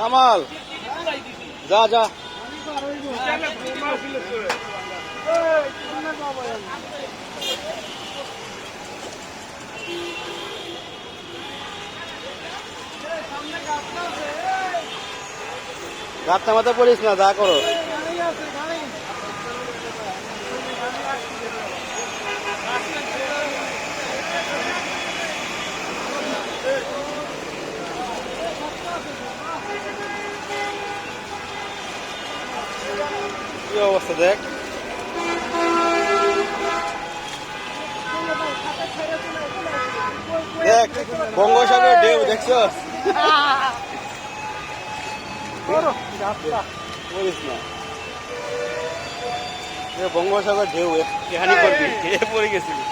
কামাল যা যা গাছটা মাথা পড়িস না, যা করো। কি অবস্থা দেখ, দেখ বঙ্গোপসাগরের ঢেউ দেখছো? বলিস না, বঙ্গোপসাগর ঢেউ এখানে করবি পড়ে গেছিলি।